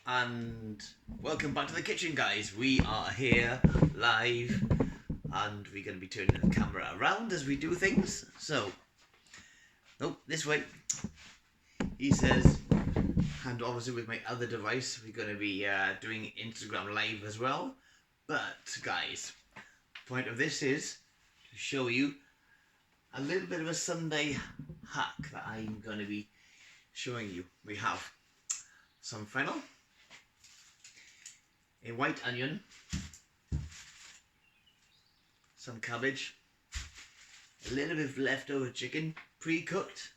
and welcome back to the kitchen, guys. We are here live and we're going to be turning the camera around as we do things. So, nope, this way, he says, and obviously with my other device we're going to be doing Instagram live as well. But guys, the point of this is to show you a little bit of a Sunday hack that I'm going to be showing you. We have some fennel, a white onion, some cabbage, a little bit of leftover chicken, pre-cooked,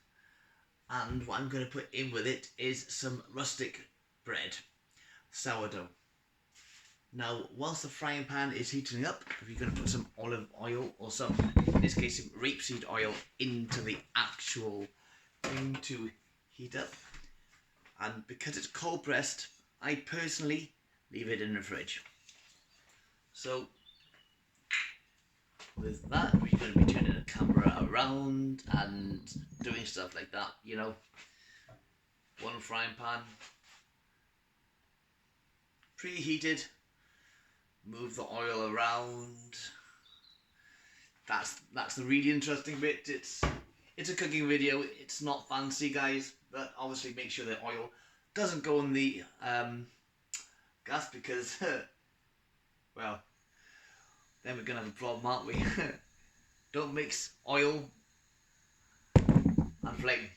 and what I'm going to put in with it is some rustic bread, sourdough. Now, whilst the frying pan is heating up, we're going to put some olive oil, or some, in this case, some rapeseed oil into the actual thing to heat up. And because it's cold pressed, I personally leave it in the fridge. So with that, we're going to be turning the camera around and doing stuff like that, you know. One frying pan, preheated, move the oil around. That's the really interesting bit. It's a cooking video. It's not fancy, guys, but obviously make sure the oil doesn't go in the gas, because well, then we're gonna have a problem, aren't we? Don't mix oil and flame.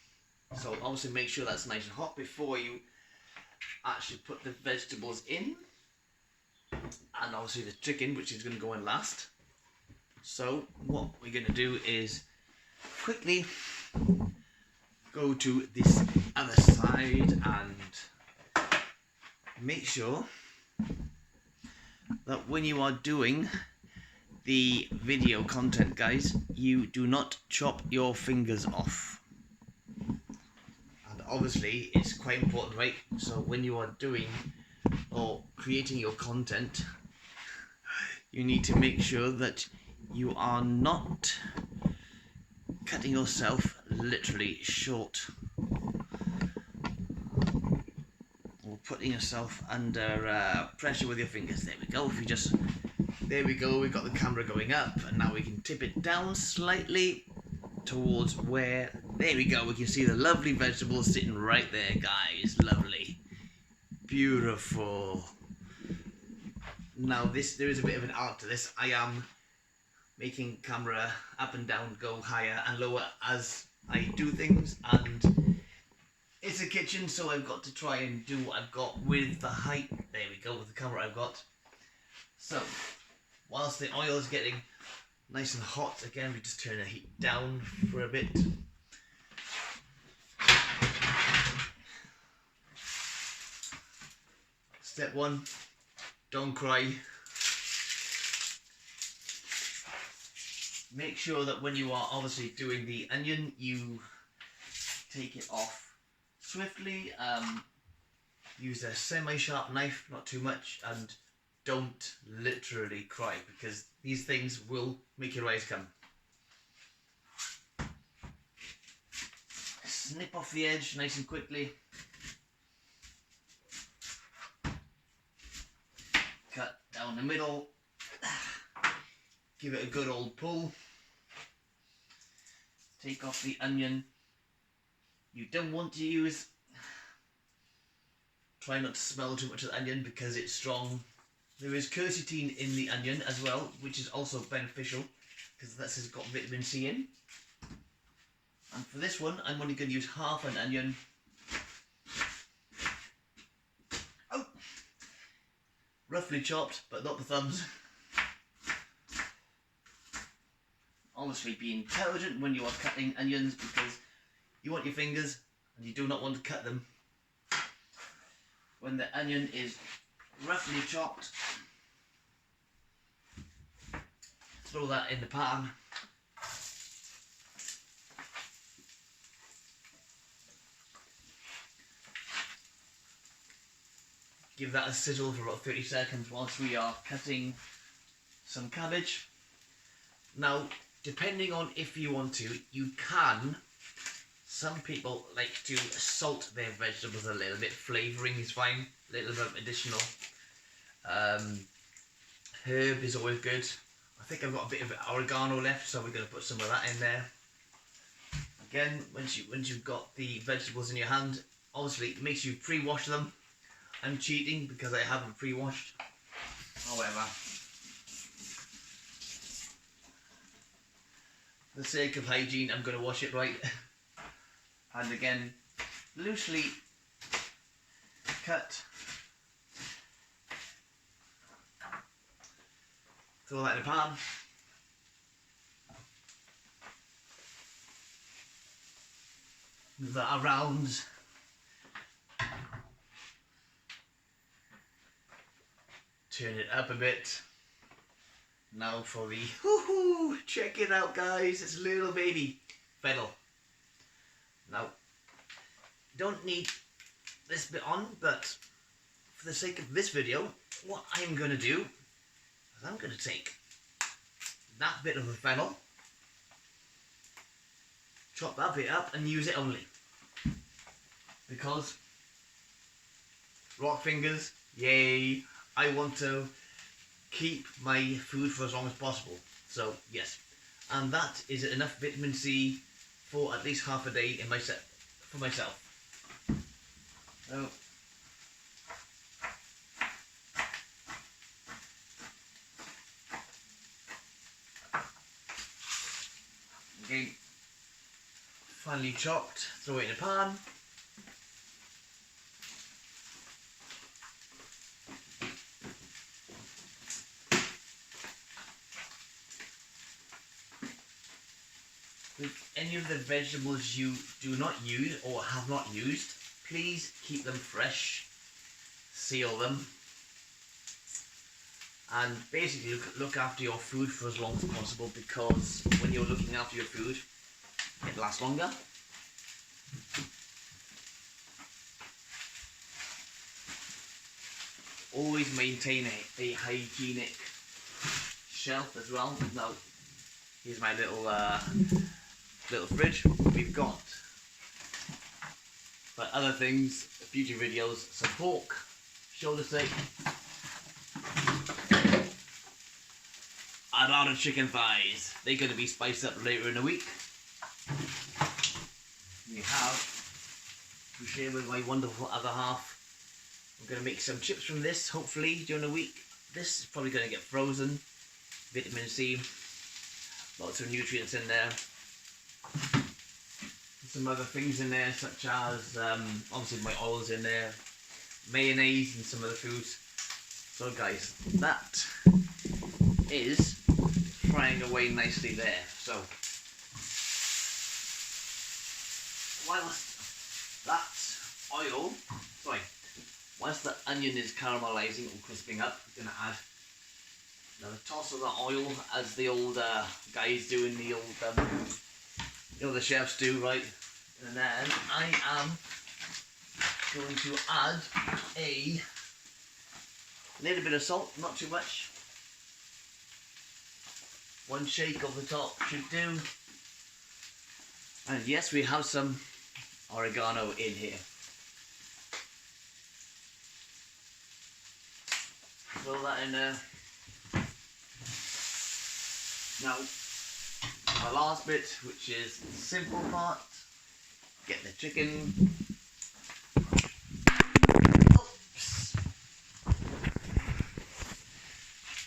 So obviously make sure that's nice and hot before you actually put the vegetables in, and obviously the chicken, which is going to go in last. So what we're going to do is quickly go to this other side and make sure that when you are doing the video content, guys, you do not chop your fingers off. And obviously it's quite important, right? So when you are doing or creating your content, you need to make sure that you are not cutting yourself literally short or putting yourself under pressure with your fingers. There we go. If you just, there we go, we've got the camera going up, and now we can tip it down slightly towards where, there we go, we can see the lovely vegetables sitting right there, guys. Lovely, beautiful. Now there is a bit of an art to this. I am making camera up and down, go higher and lower as I do things, and it's a kitchen, so I've got to try and do what I've got with the height. There we go, with the camera I've got. So whilst the oil is getting nice and hot, again, we just turn the heat down for a bit. Step one, don't cry. Make sure that when you are obviously doing the onion, you take it off swiftly. Use a semi-sharp knife, not too much, and don't literally cry, because these things will make your eyes come. Snip off the edge nice and quickly. Cut down the middle. Give it a good old pull. Take off the onion. You don't want to use, try not to smell too much of the onion because it's strong. There is quercetin in the onion as well, which is also beneficial because this has got vitamin C in. And for this one, I'm only going to use half an onion. Oh! Roughly chopped, but not the thumbs. Obviously be intelligent when you are cutting onions, because you want your fingers and you do not want to cut them. When the onion is roughly chopped, throw that in the pan. Give that a sizzle for about 30 seconds whilst we are cutting some cabbage. Now, depending on if you want to, you can Some people like to salt their vegetables a little bit. Flavouring is fine. A little bit of additional herb is always good. I think I've got a bit of oregano left, so we're going to put some of that in there. Again, once you've got the vegetables in your hand, obviously make sure you pre-wash them. I'm cheating because I haven't pre-washed. However, for the sake of hygiene, I'm going to wash it right. And again, loosely cut. Throw that in a pan. Move that around. Turn it up a bit. Now for the woohoo! Check it out, guys. It's a little baby fennel. Now, don't need this bit on, but for the sake of this video, what I'm going to do is I'm going to take that bit of the fennel, chop that bit up and use it only. Because, rock fingers, yay, I want to keep my food for as long as possible. So, yes. And that is enough vitamin C for at least half a day in for myself. So, okay, finely chopped, throw it in a pan. With any of the vegetables you do not use or have not used, please keep them fresh, seal them, and basically look after your food for as long as possible, because when you're looking after your food, it lasts longer. Always maintain a hygienic shelf as well. Now, here's my little fridge. We've got, but other things, future videos, some pork, shoulder steak, a lot of chicken thighs. They're going to be spiced up later in the week. We have to share with my wonderful other half. I'm going to make some chips from this, hopefully, during the week. This is probably going to get frozen. Vitamin C, lots of nutrients in there. Some other things in there, such as obviously my oils in there, mayonnaise and some other foods. So guys, that is frying away nicely there. So whilst the onion is caramelizing or crisping up, I'm gonna add another toss of the oil, as the old guys do in the old, the chefs do, right? And then I am going to add a little bit of salt, not too much. One shake of the top should do. And yes, we have some oregano in here. Throw that in there. Now, my last bit, which is the simple part, get the chicken. Oops.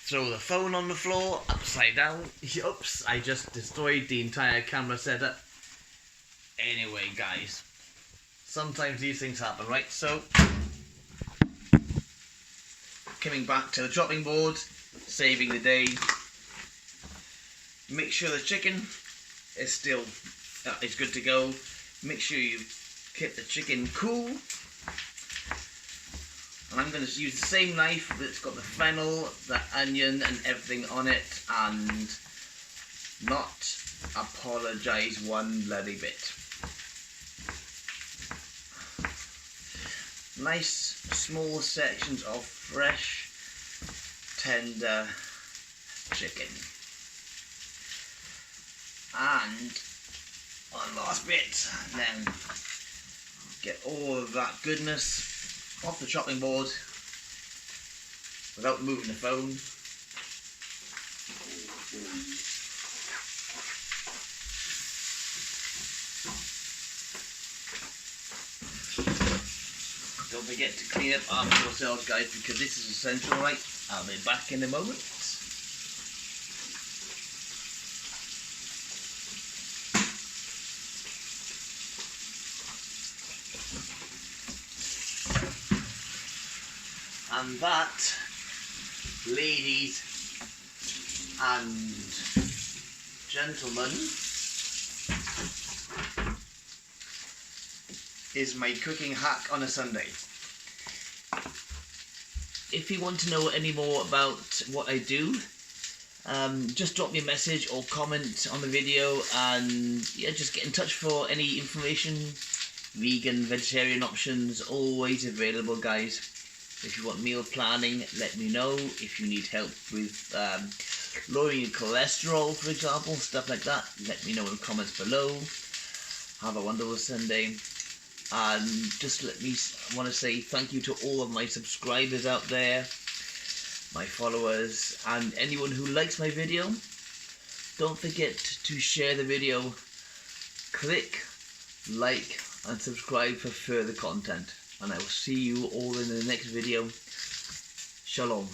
Throw the phone on the floor, upside down. Oops, I just destroyed the entire camera setup. Anyway, guys, sometimes these things happen, right? So, coming back to the chopping board, saving the day. Make sure the chicken is still is good to go. Make sure you keep the chicken cool. And I'm going to use the same knife that's got the fennel, the onion and everything on it, and not apologise one bloody bit. Nice small sections of fresh, tender chicken. And one last bit, and then get all of that goodness off the chopping board without moving the phone. Don't forget to clean up after yourselves, guys, because this is essential, right? I'll be back in a moment. And that, ladies and gentlemen, is my cooking hack on a Sunday. If you want to know any more about what I do, just drop me a message or comment on the video, and yeah, just get in touch for any information. Vegan, vegetarian options, always available, guys. If you want meal planning, let me know. If you need help with lowering your cholesterol, for example, stuff like that, let me know in the comments below. Have a wonderful Sunday. And just I want to say thank you to all of my subscribers out there, my followers, and anyone who likes my video. Don't forget to share the video, click like and subscribe for further content, and I will see you all in the next video. Shalom.